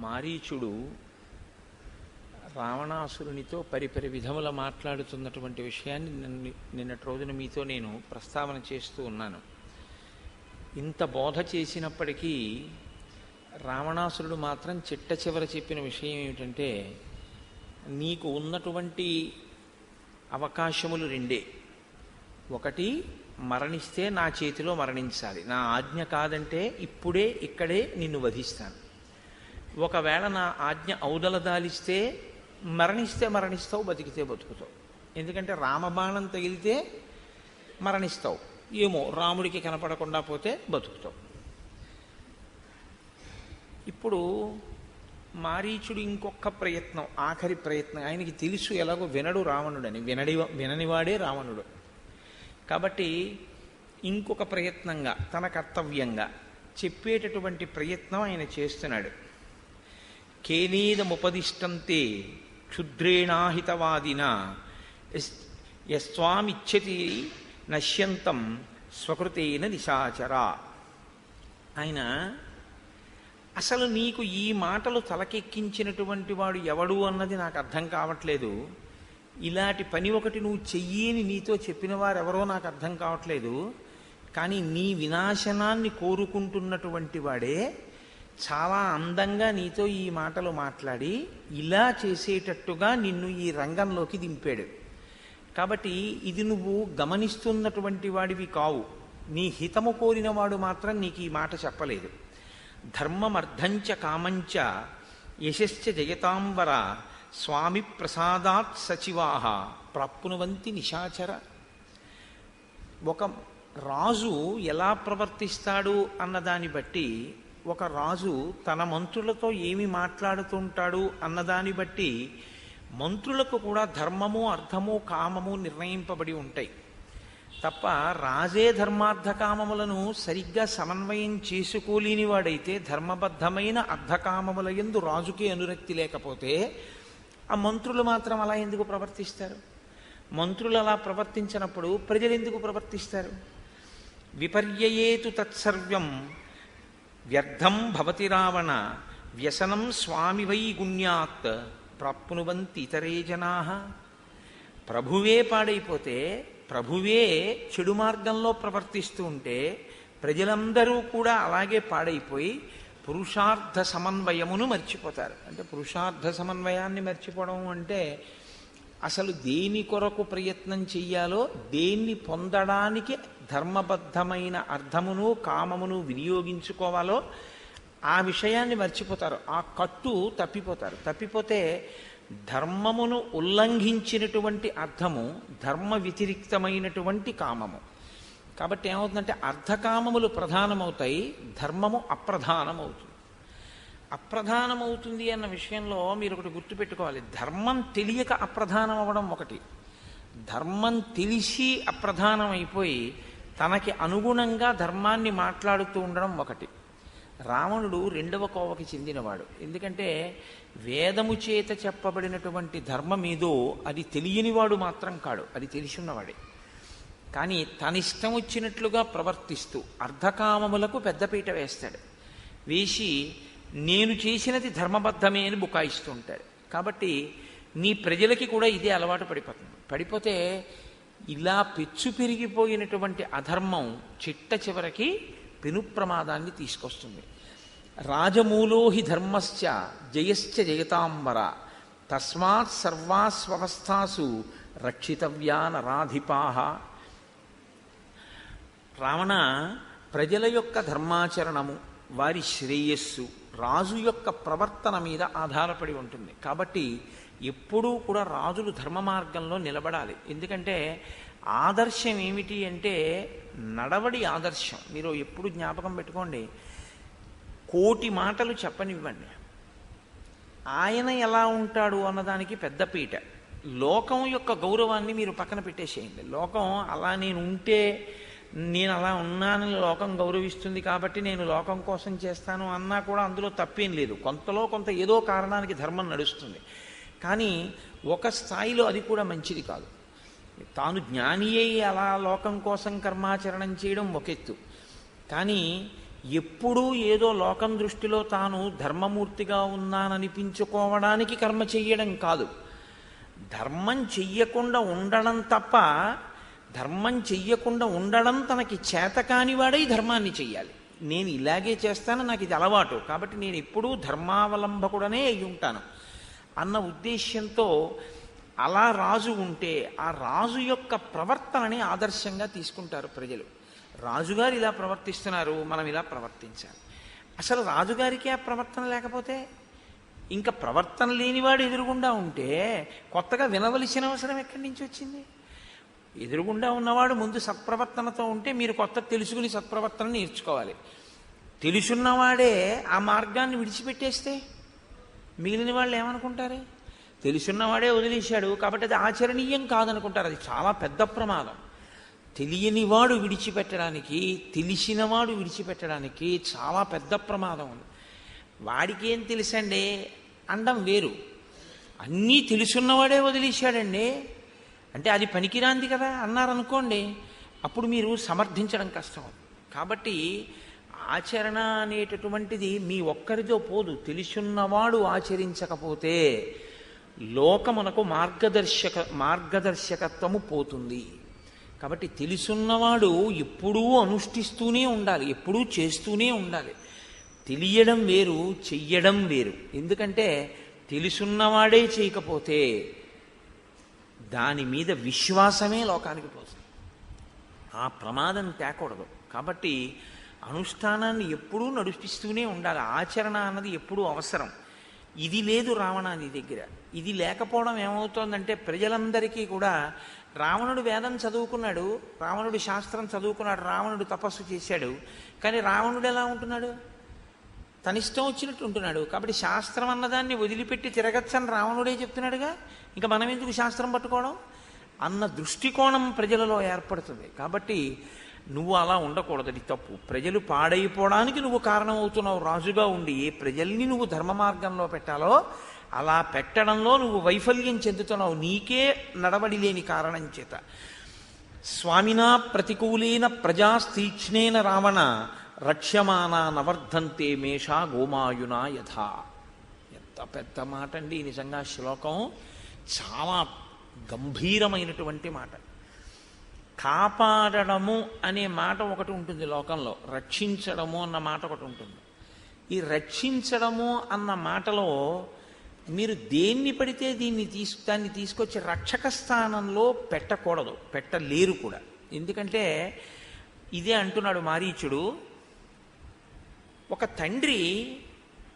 మారీచుడు రావణాసురునితో పరిపరి విధముల మాట్లాడుతున్నటువంటి విషయాన్ని నిన్నటి రోజున మీతో నేను ప్రస్తావన చేస్తూ ఉన్నాను. ఇంత బోధ చేసినప్పటికీ రావణాసురుడు మాత్రం చిట్ట చివర చెప్పిన విషయం ఏమిటంటే, నీకు ఉన్నటువంటి అవకాశములు రెండే. ఒకటి, మరణిస్తే నా చేతిలో మరణించాలి, నా ఆజ్ఞ కాదంటే ఇప్పుడే ఇక్కడే నిన్ను వధిస్తాను. ఒకవేళ నా ఆజ్ఞ ఔదలదాలిస్తే మరణిస్తే మరణిస్తావు, బతికితే బతుకుతావు. ఎందుకంటే రామబాణం తగిలితే మరణిస్తావు, ఏమో రాముడికి కనపడకుండా పోతే బతుకుతావు. ఇప్పుడు మారీచుడు ఇంకొక ప్రయత్నం, ఆఖరి ప్రయత్నం. ఆయనకి తెలుసు ఎలాగో వినడు రావణుడని, విననివాడే రావణుడు. కాబట్టి ఇంకొక ప్రయత్నంగా, తన కర్తవ్యంగా చెప్పేటటువంటి ప్రయత్నం ఆయన చేస్తున్నాడు. కేనేదముపదిష్టంతే క్షుద్రేణాహితవాదిన యస్వామిచ్చతి నశ్యంతం స్వకృతేన నిశాచర. ఆయన అసలు నీకు ఈ మాటలు తలకెక్కించినటువంటి వాడు ఎవడు అన్నది నాకు అర్థం కావట్లేదు. ఇలాంటి పని ఒకటి నువ్వు చెయ్యని నీతో చెప్పిన వారెవరో నాకు అర్థం కావట్లేదు. కానీ నీ వినాశనాన్ని కోరుకుంటున్నటువంటి వాడే చాలా అందంగా నీతో ఈ మాటలు మాట్లాడి ఇలా చేసేటట్టుగా నిన్ను ఈ రంగంలోకి దింపాడు. కాబట్టి ఇది నువ్వు గమనిస్తున్నటువంటి వాడివి కావు. నీ హితము కోరిన వాడు మాత్రం నీకు ఈ మాట చెప్పలేదు. ధర్మమర్థంచ కామంచ యశశ్చ జయతాంబర స్వామి ప్రసాదాత్ సచివాహ ప్రాప్నువంతి నిశాచర. ఒక రాజు ఎలా ప్రవర్తిస్తాడు అన్నదాన్ని బట్టి, ఒక రాజు తన మంత్రులతో ఏమి మాట్లాడుతుంటాడు అన్నదాన్ని బట్టి మంత్రులకు కూడా ధర్మము, అర్థము, కామము నిర్ణయింపబడి ఉంటాయి తప్ప రాజే ధర్మార్థ కామములను సరిగ్గా సమన్వయం చేసుకోలేని వాడైతే, ధర్మబద్ధమైన అర్ధకామముల యందు రాజుకే అనురక్తి లేకపోతే ఆ మంత్రులు మాత్రం అలా ఎందుకు ప్రవర్తిస్తారు? మంత్రులు అలా ప్రవర్తించినప్పుడు ప్రజలు ఎందుకు ప్రవర్తిస్తారు? విపర్యయేతు తత్సర్వం వ్యర్థం భవతి రావణ వ్యసనం స్వామి వై గుణ్యాత్ ప్రాప్నువంతి ఇతరే జనా. ప్రభువే పాడైపోతే, ప్రభువే చెడు మార్గంలో ప్రవర్తిస్తూ ఉంటే ప్రజలందరూ కూడా అలాగే పాడైపోయి పురుషార్థ సమన్వయమును మర్చిపోతారు. అంటే పురుషార్థ సమన్వయాన్ని మర్చిపోవడం అంటే అసలు దేని కొరకు ప్రయత్నం చెయ్యాలో, దేన్ని పొందడానికి ధర్మబద్ధమైన అర్థమును కామమును వినియోగించుకోవాలో ఆ విషయాన్ని మర్చిపోతారు. ఆ కట్టు తప్పిపోతారు. తప్పిపోతే ధర్మమును ఉల్లంఘించినటువంటి అర్థము, ధర్మ వ్యతిరిక్తమైనటువంటి కామము. కాబట్టి ఏమవుతుందంటే అర్ధకామములు ప్రధానమవుతాయి, ధర్మము అప్రధానమవుతుంది. అప్రధానమవుతుంది అన్న విషయంలో మీరు ఒకటి గుర్తుపెట్టుకోవాలి. ధర్మం తెలియక అప్రధానం అవ్వడం ఒకటి, ధర్మం తెలిసి అప్రధానం అయిపోయి తనకి అనుగుణంగా ధర్మాన్ని మాట్లాడుతూ ఉండడం ఒకటి. రావణుడు రెండవ కోవకి చెందినవాడు. ఎందుకంటే వేదము చేత చెప్పబడినటువంటి ధర్మం ఏదో అది తెలియనివాడు మాత్రం కాడు, అది తెలిసిన్నవాడే. కానీ తనిష్టం వచ్చినట్లుగా ప్రవర్తిస్తూ అర్ధకామములకు పెద్దపీట వేస్తాడు. వేసి నేను చేసినది ధర్మబద్ధమే అని బుకాయిస్తూ ఉంటాడు. కాబట్టి నీ ప్రజలకి కూడా ఇదే అలవాటు పడిపోతుంది. పడిపోతే ఇలా పెచ్చు పెరిగిపోయినటువంటి అధర్మం చిట్ట చివరికి పెను ప్రమాదాన్ని తీసుకొస్తుంది. రాజమూలో హి ధర్మశ్చ జయశ్చ జయతాంబర తస్మాత్ సర్వాస్వస్థాసు రక్షితవ్యా నరాధిపాహ. రావణ, ప్రజల యొక్క ధర్మాచరణము, వారి శ్రేయస్సు రాజు యొక్క ప్రవర్తన మీద ఆధారపడి ఉంటుంది. కాబట్టి ఎప్పుడూ కూడా రాజులు ధర్మ మార్గంలో నిలబడాలి. ఎందుకంటే ఆదర్శం ఏమిటి అంటే నడవడి ఆదర్శం. మీరు ఎప్పుడు జ్ఞాపకం పెట్టుకోండి, కోటి మాటలు చెప్పనివ్వండి, ఆయన ఎలా ఉంటాడు అన్నదానికి పెద్దపీట. లోకం యొక్క గౌరవాన్ని మీరు పక్కన పెట్టేసేయండి. లోకం అలా నేను అలా ఉన్నానని లోకం గౌరవిస్తుంది కాబట్టి నేను లోకం కోసం చేస్తాను అన్నా కూడా అందులో తప్పేం లేదు. కొంతలో కొంత ఏదో కారణానికి ధర్మం నడుస్తుంది. కానీ ఒక స్థాయిలో అది కూడా మంచిది కాదు. తాను జ్ఞాని అయి అలా లోకం కోసం కర్మాచరణం చేయడం ఒక ఎత్తు. కానీ ఎప్పుడూ ఏదో లోకం దృష్టిలో తాను ధర్మమూర్తిగా ఉన్నాననిపించుకోవడానికి కర్మ చెయ్యడం కాదు. ధర్మం చెయ్యకుండా ఉండడం తప్ప, ధర్మం చెయ్యకుండా ఉండడం తనకి చేతకాని వాడై ధర్మాన్ని చెయ్యాలి. నేను ఇలాగే చేస్తాను, నాకు ఇది అలవాటు, కాబట్టి నేను ఎప్పుడూ ధర్మావలంబకుడనే అయి ఉంటాను అన్న ఉద్దేశ్యంతో అలా రాజు ఉంటే ఆ రాజు యొక్క ప్రవర్తనని ఆదర్శంగా తీసుకుంటారు ప్రజలు. రాజుగారు ఇలా ప్రవర్తిస్తున్నారు, మనం ఇలా ప్రవర్తించాలి. అసలు రాజుగారికి ఆ ప్రవర్తన లేకపోతే, ఇంకా ప్రవర్తన లేనివాడు ఎదురుగుండా ఉంటే కొత్తగా వినవలసిన అవసరం ఎక్కడి నుంచి వచ్చింది? ఎదురుగుండా ఉన్నవాడు ముందు సత్ప్రవర్తనతో ఉంటే మీరు కొత్త తెలుసుకుని సత్ప్రవర్తన నేర్చుకోవాలి. తెలుసున్నవాడే ఆ మార్గాన్ని విడిచిపెట్టేస్తే మిగిలిన వాళ్ళు ఏమనుకుంటారు? తెలుసున్నవాడే వదిలేశాడు కాబట్టి అది ఆచరణీయం కాదనుకుంటారు. అది చాలా పెద్ద ప్రమాదం. తెలియనివాడు విడిచిపెట్టడానికి, తెలిసినవాడు విడిచిపెట్టడానికి చాలా పెద్ద ప్రమాదం ఉంది. వాడికి ఏం తెలుసండి అండం వేరు. అన్నీ తెలుసున్నవాడే వదిలేశాడండి అంటే అది పనికిరాంది కదా అన్నారనుకోండి, అప్పుడు మీరు సమర్థించడం కష్టం. కాబట్టి ఆచరణ అనేటటువంటిది మీ ఒక్కరితో పోదు. తెలుసున్నవాడు ఆచరించకపోతే లోకమునకు మార్గదర్శకత్వము పోతుంది. కాబట్టి తెలుసున్నవాడు ఎప్పుడూ అనుష్ఠిస్తూనే ఉండాలి, ఎప్పుడూ చేస్తూనే ఉండాలి. తెలియడం వేరు, చెయ్యడం వేరు. ఎందుకంటే తెలుసున్నవాడే చేయకపోతే దాని మీద విశ్వాసమే లోకానికి పోతుంది. ఆ ప్రమాదం తేకూడదు. కాబట్టి అనుష్ఠానాన్ని ఎప్పుడూ నడిపిస్తూనే ఉండాలి. ఆచరణ అన్నది ఎప్పుడూ అవసరం. ఇది లేదు రావణాది దగ్గర. ఇది లేకపోవడం ఏమవుతోందంటే ప్రజలందరికీ కూడా రావణుడు వేదం చదువుకున్నాడు, రావణుడు శాస్త్రం చదువుకున్నాడు, రావణుడు తపస్సు చేశాడు. కానీ రావణుడు ఎలా ఉంటున్నాడు? తనిష్టం వచ్చినట్టు ఉంటున్నాడు. కాబట్టి శాస్త్రం అన్నదాన్ని వదిలిపెట్టి తిరగచ్చని రావణుడే చెప్తున్నాడుగా, ఇంకా మనం ఎందుకు శాస్త్రం పట్టుకోవడం అన్న దృష్టికోణం ప్రజలలో ఏర్పడుతుంది. కాబట్టి నువ్వు అలా ఉండకూడదు, అది తప్పు. ప్రజలు పాడైపోవడానికి నువ్వు కారణమవుతున్నావు రాజుగా ఉండి. ఏ ప్రజల్ని నువ్వు ధర్మ మార్గంలో పెట్టాలో అలా పెట్టడంలో నువ్వు వైఫల్యం చెందుతున్నావు, నీకే నడవడి లేని కారణం చేత. స్వామినా ప్రతికూలేన ప్రజాస్తీక్ష్ణేన రావణ రక్ష్యమానా నవర్ధంతే మేషా గోమాయునా యథా. ఎంత పెద్ద మాట అండి నిజంగా. శ్లోకం చాలా గంభీరమైనటువంటి మాట. కాపాడడము అనే మాట ఒకటి ఉంటుంది లోకంలో, రక్షించడము అన్న మాట ఒకటి ఉంటుంది. ఈ రక్షించడము అన్న మాటలో మీరు దేన్ని పడితే దాన్ని తీసుకొచ్చి రక్షక స్థానంలో పెట్టకూడదు, పెట్టలేరు కూడా. ఎందుకంటే ఇదే అంటున్నాడు మారీచుడు. ఒక తండ్రి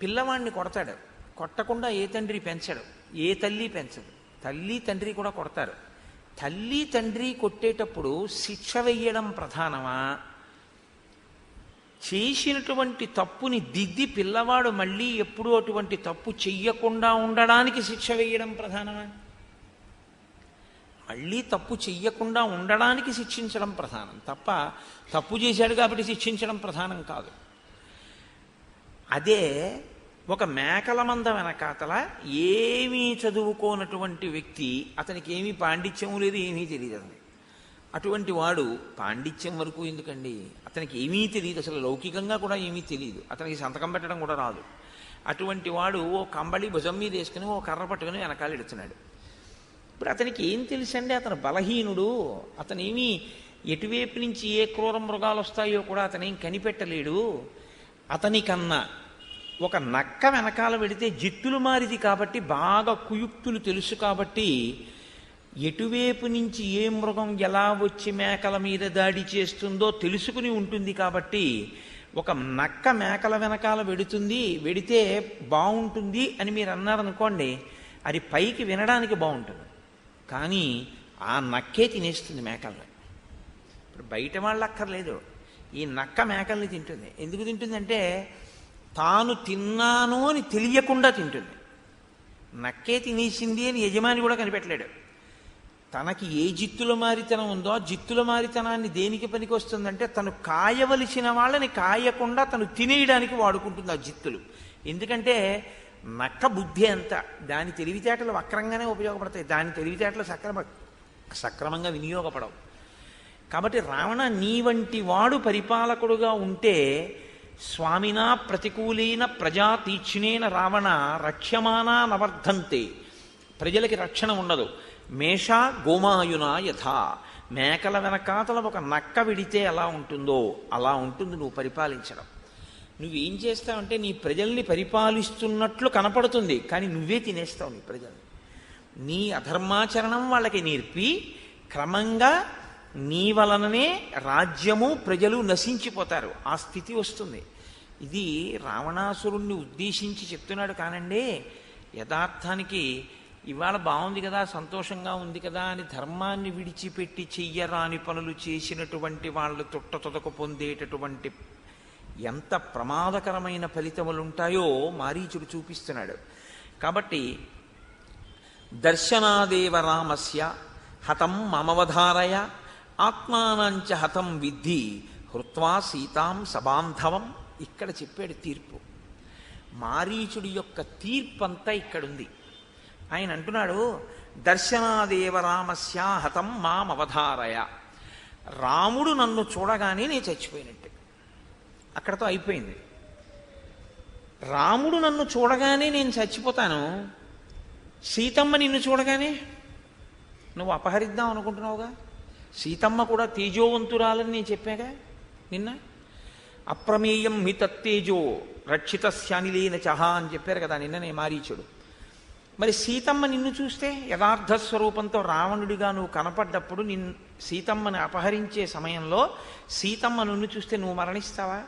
పిల్లవాడిని కొడతాడు, కొట్టకుండా ఏ తండ్రి పెంచడు, ఏ తల్లి పెంచదు. తల్లి తండ్రి కూడా కొడతారు. తల్లి తండ్రి కొట్టేటప్పుడు శిక్ష వెయ్యడం ప్రధానమా, చేసినటువంటి తప్పుని దిద్ది పిల్లవాడు మళ్ళీ ఎప్పుడూ అటువంటి తప్పు చెయ్యకుండా ఉండడానికి శిక్ష వేయడం ప్రధానమా? మళ్ళీ తప్పు చెయ్యకుండా ఉండడానికి శిక్షించడం ప్రధానం తప్ప తప్పు చేశాడు కాబట్టి శిక్షించడం ప్రధానం కాదు. అదే ఒక మేకల మంద వెనకాతల ఏమీ చదువుకోనటువంటి వ్యక్తి, అతనికి ఏమీ పాండిత్యం లేదు, ఏమీ తెలియదు. అతనికి అటువంటి వాడు పాండిత్యం వరకు ఎందుకండి, అతనికి ఏమీ తెలియదు, అసలు లౌకికంగా కూడా ఏమీ తెలియదు, అతనికి సంతకం పెట్టడం కూడా రాదు. అటువంటి వాడు ఓ కంబళి భుజం మీద వేసుకుని ఓ కర్ర పట్టుకుని వెనకాల ఎడుతున్నాడు. ఇప్పుడు అతనికి ఏం తెలుసండి, అతను బలహీనుడు, అతనేమీ ఎటువైపు నుంచి ఏ క్రూర మృగాలు వస్తాయో కూడా అతనేం కనిపెట్టలేడు. అతనికన్నా ఒక నక్క వెనకాల పెడితే జిత్తులు మారిది కాబట్టి, బాగా కుయుక్తులు తెలుసు కాబట్టి, ఎటువైపు నుంచి ఏ మృగం ఎలా వచ్చి మేకల మీద దాడి చేస్తుందో తెలుసుకుని ఉంటుంది కాబట్టి, ఒక నక్క మేకల వెనకాల వెడితే బాగుంటుంది అని మీరు అన్నారనుకోండి, అది పైకి వినడానికి బాగుంటుంది, కానీ ఆ నక్కే తినేస్తుంది మేకల్ని. ఇప్పుడు బయట వాళ్ళు అక్కర్లేదు, ఈ నక్క మేకల్ని తింటుంది. ఎందుకు తింటుందంటే తాను తిన్నాను అని తెలియకుండా తింటుంది. నక్కే తినేసింది అని యజమాని కూడా కనిపెట్టలేడు. తనకి ఏ జిత్తుల మారితనం ఉందో ఆ జిత్తుల మారితనాన్ని దేనికి పనికి వస్తుందంటే తను కాయవలసిన వాళ్ళని కాయకుండా తను తినేయడానికి వాడుకుంటుంది ఆ జిత్తులు. ఎందుకంటే నక్క బుద్ధి అంత, దాని తెలివితేటలు వక్రంగానే ఉపయోగపడతాయి, దాని తెలివితేటలు సక్రమంగా వినియోగపడవు. కాబట్టి రావణ, నీ వంటి వాడు పరిపాలకుడుగా ఉంటే స్వామినా ప్రతికూలేన ప్రజా తీక్ష్ణేన రావణ రక్ష్యమానా నవర్ధంతే. ప్రజలకి రక్షణ ఉండదు. మేష గోమాయునా యథా, మేకల వెనకాతల ఒక నక్క విడితే ఎలా ఉంటుందో అలా ఉంటుంది నువ్వు పరిపాలించడం. నువ్వేం చేస్తావంటే నీ ప్రజల్ని పరిపాలిస్తున్నట్లు కనపడుతుంది, కానీ నువ్వే తినేస్తావు నీ ప్రజల్ని. నీ అధర్మాచరణం వాళ్ళకి నేర్పి క్రమంగా నీ వలననే రాజ్యము ప్రజలు నశించిపోతారు. ఆ స్థితి వస్తుంది. ఇది రావణాసురుణ్ణి ఉద్దేశించి చెప్తున్నాడు కానండి. యథార్థానికి ఇవాళ బాగుంది కదా, సంతోషంగా ఉంది కదా అని ధర్మాన్ని విడిచిపెట్టి చెయ్యరాని పనులు చేసినటువంటి వాళ్ళు తొట్టతొదకు పొందేటటువంటి ఎంత ప్రమాదకరమైన ఫలితములుంటాయో మారీచుడు చూపిస్తున్నాడు. కాబట్టి దర్శనాదేవ రామస్య హతం మమవధారయ ఆత్మానంచ హతం విద్ధి హృత్వా సీతాం సబాంధవం. ఇక్కడ చెప్పాడు తీర్పు. మారీచుడి యొక్క తీర్పంతా ఇక్కడుంది. ఆయన అంటున్నాడు, దర్శనాదేవ రామస్య హతం మామవధారయ. రాముడు నన్ను చూడగానే నేను చచ్చిపోయినట్టే, అక్కడతో అయిపోయింది. రాముడు నన్ను చూడగానే నేను చచ్చిపోతాను, సీతమ్మ నిన్ను చూడగానే నువ్వు అపహరిద్దాం అనుకుంటున్నావుగా. సీతమ్మ కూడా తేజోవంతురాలని నేను చెప్పాగా నిన్న. అప్రమేయం హి తత్తేజో రక్షితస్యానిలేన చహ అని చెప్పారు కదా నిన్ననే మారీచుడు. మరి సీతమ్మ నిన్ను చూస్తే యథార్థ స్వరూపంతో రావణుడిగా నువ్వు కనపడ్డప్పుడు సీతమ్మని అపహరించే సమయంలో సీతమ్మ నిన్ను చూస్తే నువ్వు మరణిస్తావా?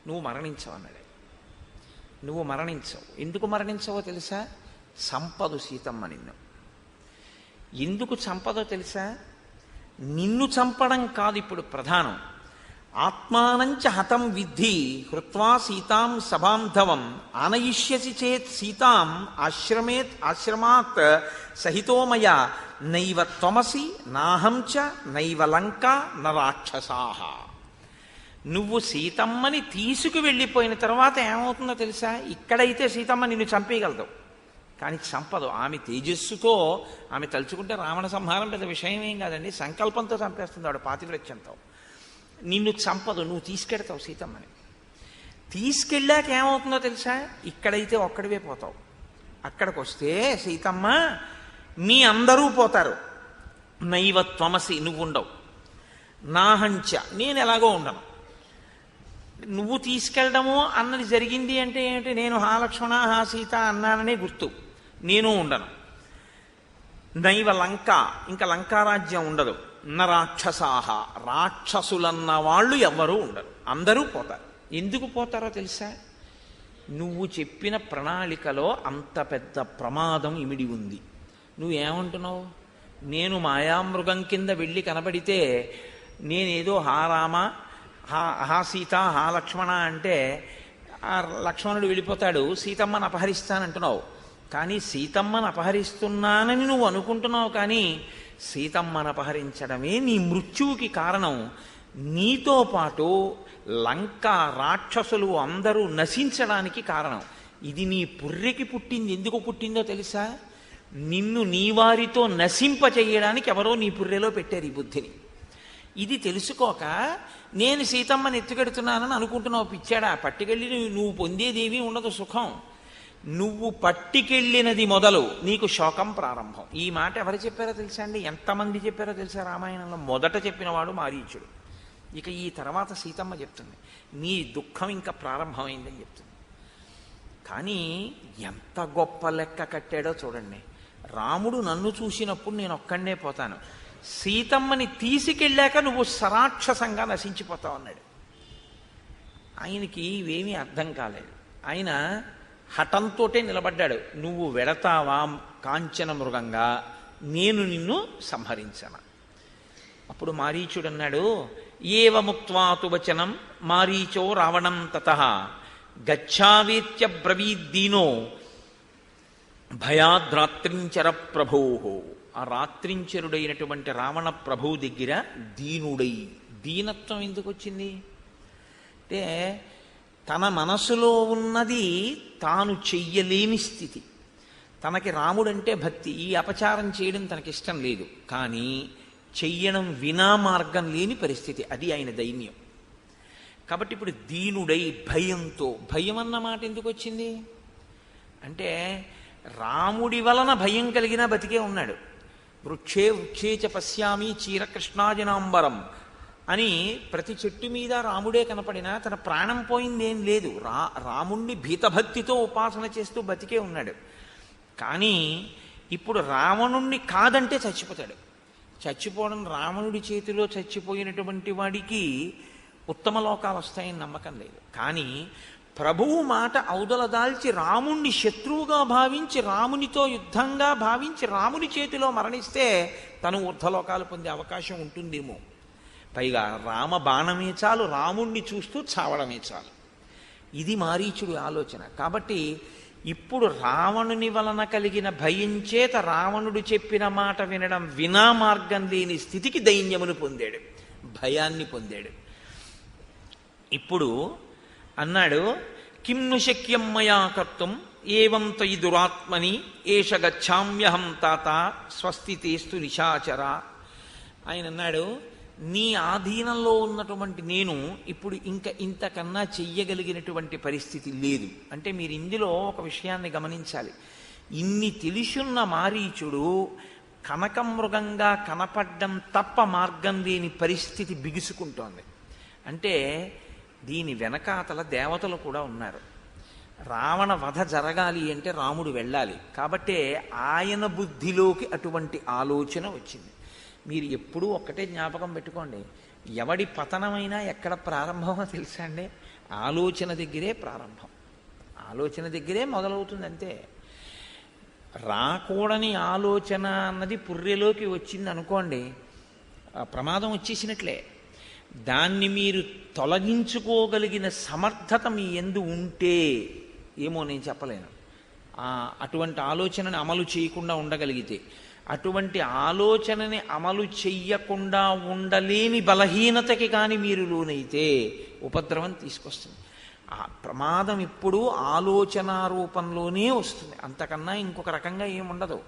నువ్వు మరణించవు అన్నాడు. నువ్వు మరణించవు. ఎందుకు మరణించవో తెలుసా? సంపదు సీతమ్మ నిన్ను. ఎందుకు చంపదో తెలుసా? నిన్ను చంపడం కాదు ఇప్పుడు ప్రధానం. ఆత్మానంచ హతం విద్ధి హృత్వా సీతాం సబాంధవం ఆనయిష్యసి చేత్ సీతాం ఆశ్రమాత్ సహితోమయ నైవ త్వమసి నాహం చ నైవ లంకా న రాక్షసాః. నువ్వు సీతమ్మని తీసుకు వెళ్ళిపోయిన తర్వాత ఏమవుతుందో తెలుసా? ఇక్కడైతే సీతమ్మ నిన్ను చంపేయగలదు, కానీ చంపదు. ఆమె తేజస్సుతో ఆమె తలుచుకుంటే రావణ సంహారం పెద్ద విషయం ఏం కాదండి. సంకల్పంతో చంపేస్తుంది ఆవిడ పాతివ్రత్యంతో. నిన్ను చంపదు, నువ్వు తీసుకెడతావు సీతమ్మని. తీసుకెళ్ళాక ఏమవుతుందో తెలుసా? ఇక్కడైతే ఒక్కడివే పోతావు. అక్కడికి వస్తే సీతమ్మ మీ అందరూ పోతారు. నైవ త్వమసి, నువ్వు ఉండవు. నాహంచ, నేను ఎలాగో ఉండను. నువ్వు తీసుకెళ్ళడము అన్నది జరిగింది అంటే ఏమిటి? నేను హా లక్ష్మణ హా సీత అన్నాననే గుర్తు. నేను ఉండను. నైవ లంక, ఇంకా లంకారాజ్యం ఉండదు. న రాక్షసాహ, రాక్షసులన్న వాళ్ళు ఎవ్వరూ ఉండరు, అందరూ పోతారు. ఎందుకు పోతారో తెలుసా? నువ్వు చెప్పిన ప్రణాళికలో అంత పెద్ద ప్రమాదం ఇమిడి ఉంది. నువ్వేమంటున్నావు? నేను మాయామృగం కింద వెళ్ళి కనబడితే నేనేదో హా రామ హా సీత హా లక్ష్మణ అంటే ఆ లక్ష్మణుడు వెళ్ళిపోతాడు, సీతమ్మను అపహరిస్తానంటున్నావు. కానీ సీతమ్మను అపహరిస్తున్నానని నువ్వు అనుకుంటున్నావు, కానీ సీతమ్మను అపహరించడమే నీ మృత్యువుకి కారణం. నీతో పాటు లంక రాక్షసులు అందరూ నశించడానికి కారణం. ఇది నీ పుర్రెకి పుట్టింది. ఎందుకు పుట్టిందో తెలుసా? నిన్ను నీ వారితో నశింపచేయడానికి ఎవరో నీ పుర్రెలో పెట్టారు ఈ బుద్ధిని. ఇది తెలుసుకోక నేను సీతమ్మని ఎత్తుకెడుతున్నానని అనుకుంటున్నావు. పిచ్చాడా? పట్టుకెళ్ళి నువ్వు పొందేదేమీ ఉండదు సుఖం. నువ్వు పట్టుకెళ్ళినది మొదలు నీకు శోకం ప్రారంభం. ఈ మాట ఎవరు చెప్పారో తెలుసా అండి? ఎంతమంది చెప్పారో తెలుసా? రామాయణంలో మొదట చెప్పినవాడు మారీచుడు. ఇక ఈ తర్వాత సీతమ్మ చెప్తుంది, నీ దుఃఖం ఇంకా ప్రారంభమైందని చెప్తుంది. కానీ ఎంత గొప్ప లెక్క కట్టాడో చూడండి. రాముడు నన్ను చూసినప్పుడు నేను ఒక్కడే పోతాను, సీతమ్మని తీసుకెళ్ళాక నువ్వు సరాక్షసంగా నశించిపోతావు అన్నాడు. ఆయనకి ఇవేమీ అర్థం కాలేదు. ఆయన హఠంతోటే నిలబడ్డాడు. నువ్వు వెడతావా కాంచన మృగంగా, నేను నిన్ను సంహరించను. అప్పుడు మారీచుడు అన్నాడు, ఏవముక్త్వాతు వచనం మారీచో రావణం తతః గచ్ఛావేత్య బ్రవీద్దీనో భయాద్రాత్రించర ప్రభో. ఆ రాత్రించరుడైనటువంటి రావణ ప్రభు దగ్గర దీనుడై, దీనత్వం ఎందుకు వచ్చింది అంటే తన మనసులో ఉన్నది తాను చెయ్యలేని స్థితి. తనకి రాముడంటే భక్తి, ఈ అపచారం చేయడం తనకిష్టం లేదు, కానీ చెయ్యడం వినా మార్గం లేని పరిస్థితి. అది ఆయన దైన్యం. కాబట్టి ఇప్పుడు దీనుడై భయంతో, భయం అన్న మాట ఎందుకు వచ్చింది అంటే రాముడి వలన భయం కలిగిన బతికే ఉన్నాడు. వృక్షే వృక్షే చ పశ్యామి చీరకృష్ణాజనాంబరం అని ప్రతి చెట్టు మీద రాముడే కనపడినా తన ప్రాణం పోయిందేం లేదు. రాముణ్ణి భీతభక్తితో ఉపాసన చేస్తూ బతికే ఉన్నాడు. కానీ ఇప్పుడు రావణుణ్ణి కాదంటే చచ్చిపోతాడు. చచ్చిపోవడం, రావణుడి చేతిలో చచ్చిపోయినటువంటి వాడికి ఉత్తమ లోకాలు వస్తాయని నమ్మకం లేదు. కానీ ప్రభువు మాట ఔదల దాల్చి రాముణ్ణి శత్రువుగా భావించి, రామునితో యుద్ధంగా భావించి రాముని చేతిలో మరణిస్తే తను ఊర్ధ్వలోకాలు పొందే అవకాశం ఉంటుందేమో. పైగా రామ బాణమే చాలు, రాముణ్ణి చూస్తూ చావడమే చాలు. ఇది మారీచుడి ఆలోచన. కాబట్టి ఇప్పుడు రావణుని వలన కలిగిన భయం చేత రావణుడు చెప్పిన మాట వినడం వినా మార్గం లేని స్థితికి దైన్యమును పొందాడు, భయాన్ని పొందాడు. ఇప్పుడు అన్నాడు, కిం ను శక్యం మయా కర్తుం ఏవం త్వయి దురాత్మని ఏష గచ్ఛామ్యహం తాత స్వస్తి తేస్తు నిశాచర. ఆయన అన్నాడు, నీ ఆధీనంలో ఉన్నటువంటి నేను ఇప్పుడు ఇంతకన్నా చెయ్యగలిగినటువంటి పరిస్థితి లేదు. అంటే మీరు ఇందులో ఒక విషయాన్ని గమనించాలి. ఇన్ని తెలిసున్న మారీచుడు కనకమృగంగా కనపడ్డం తప్ప మార్గం లేని పరిస్థితి బిగుసుకుంటోంది. అంటే దీని వెనకాతల దేవతలు కూడా ఉన్నారు. రావణ వధ జరగాలి అంటే రాముడు వెళ్ళాలి. కాబట్టే ఆయన బుద్ధిలోకి అటువంటి ఆలోచన వచ్చింది. మీరు ఎప్పుడూ ఒక్కటే జ్ఞాపకం పెట్టుకోండి, ఎవడి పతనమైనా ఎక్కడ ప్రారంభమో తెలుసా అండి? ఆలోచన దగ్గరే ప్రారంభం, ఆలోచన దగ్గరే మొదలవుతుంది. అంతే. రాకూడని ఆలోచన అన్నది పుర్రెలోకి వచ్చింది అనుకోండి, ప్రమాదం వచ్చేసినట్లే. దాన్ని మీరు తొలగించుకోగలిగిన సమర్థత మీ యందు ఉంటే ఏమో నేను చెప్పలేను. అటువంటి ఆలోచనని అమలు చేయకుండా ఉండగలిగితే, అటువంటి ఆలోచనని అమలు చెయ్యకుండా ఉండలేని బలహీనతకి కానీ మీరు లోనైతే ఉపద్రవం తీసుకొస్తుంది. ఆ ప్రమాదం ఇప్పుడు ఆలోచన రూపంలోనే వస్తుంది, అంతకన్నా ఇంకొక రకంగా ఏముండదు,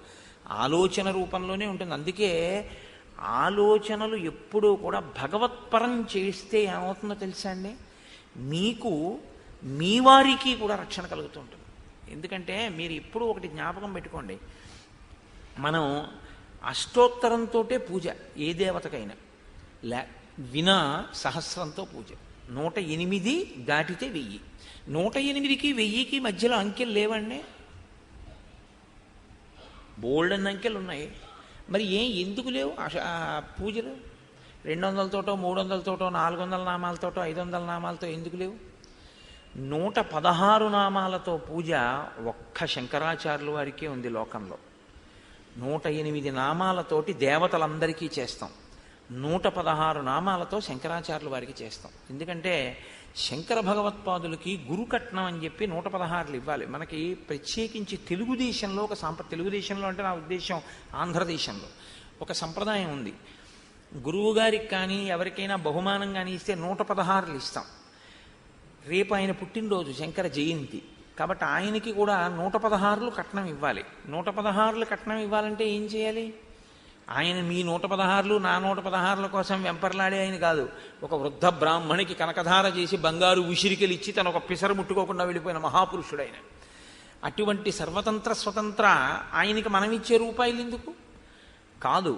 ఆలోచన రూపంలోనే ఉంటుంది. అందుకే ఆలోచనలు ఎప్పుడూ కూడా భగవత్పరం చేస్తే ఏమవుతుందో తెలుసా అండి? మీకు మీ వారికి కూడా రక్షణ కలుగుతూ ఉంటుంది. ఎందుకంటే మీరు ఎప్పుడూ ఒకటి జ్ఞాపకం పెట్టుకోండి, మనం అష్టోత్తరంతో పూజ ఏ దేవతకైనా, వినా సహస్రంతో పూజ. 108 దాటితే 1000. 108కి 1000కి మధ్యలో అంకెలు లేవండి, బోల్డ్ అన్న అంకెలు ఉన్నాయి. మరి ఎందుకు లేవు పూజలు? 200తోటో 300తోటో 400 నామాలతోటో 500 నామాలతో ఎందుకు లేవు? 116 నామాలతో పూజ ఒక్క శంకరాచార్యుల వారికే ఉంది లోకంలో. 108 నామాలతోటి దేవతలందరికీ చేస్తాం, 116 నామాలతో శంకరాచార్యుల వారికి చేస్తాం. ఎందుకంటే శంకర భగవత్పాదులకి గురుకట్నం అని చెప్పి 116 ఇవ్వాలి. మనకి ప్రత్యేకించి తెలుగుదేశంలో తెలుగుదేశంలో అంటే నా ఉద్దేశం ఆంధ్రదేశంలో ఒక సంప్రదాయం ఉంది. గురువు గారికి కానీ ఎవరికైనా బహుమానం కానీ ఇస్తే 116 ఇస్తాం. రేపు ఆయన పుట్టినరోజు, శంకర జయంతి, కాబట్టి ఆయనకి కూడా 116 కట్నం ఇవ్వాలి. 116 కట్నం ఇవ్వాలంటే ఏం చేయాలి? ఆయన మీ 116 నా 116 కోసం వెంపర్లాడే ఆయన కాదు. ఒక వృద్ధ బ్రాహ్మణికి కనకధార చేసి బంగారు ఉసిరికలు ఇచ్చి తను ఒక పిసరు ముట్టుకోకుండా వెళ్ళిపోయిన మహాపురుషుడైన. అటువంటి సర్వతంత్ర స్వతంత్ర ఆయనకి మనం ఇచ్చే రూపాయలు ఎందుకు? కాదు,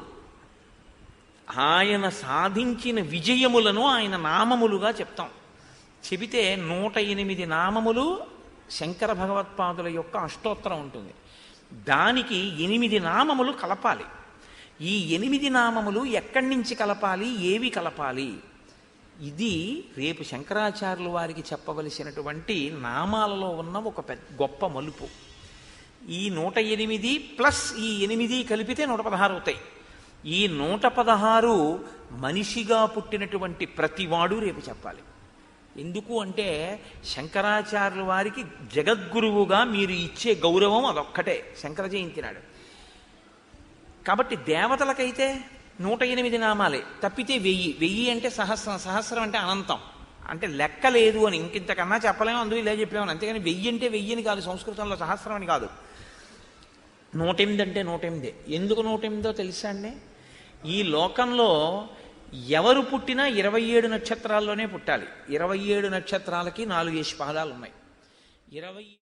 ఆయన సాధించిన విజయములను ఆయన నామములుగా చెప్తాం. చెబితే 108 నామములు శంకర భగవత్పాదుల యొక్క అష్టోత్తరం ఉంటుంది. దానికి 8 నామములు కలపాలి. ఈ 8 నామములు ఎక్కడి నుంచి కలపాలి, ఏవి కలపాలి? ఇది రేపు శంకరాచార్యుల వారికి చెప్పవలసినటువంటి నామాలలో ఉన్న ఒక గొప్ప మలుపు. ఈ 108 ప్లస్ ఈ 8 కలిపితే 116 అవుతాయి. ఈ 116 మనిషిగా పుట్టినటువంటి ప్రతివాడు రేపు చెప్పాలి. ఎందుకు అంటే శంకరాచార్యుల వారికి జగద్గురువుగా మీరు ఇచ్చే గౌరవం అదొక్కటే, శంకర జయంతి నాడు. కాబట్టి దేవతలకైతే 108 నామాలే, తప్పితే 1000 అంటే సహస్రం, సహస్రం అంటే అనంతం, అంటే లెక్క లేదు అని ఇంకింతకన్నా చెప్పలేము, అందుకు ఇలా చెప్పామని. అంతేగాని 1000 అంటే 1000 అని కాదు, సంస్కృతంలో సహస్రం అని కాదు. 108 అంటే 108. ఎందుకు 108దో తెలుసా అండి? ఈ లోకంలో ఎవరు పుట్టినా 27 నక్షత్రాల్లోనే పుట్టాలి. 27 నక్షత్రాలకి 4 పాదాలు ఉన్నాయి. 20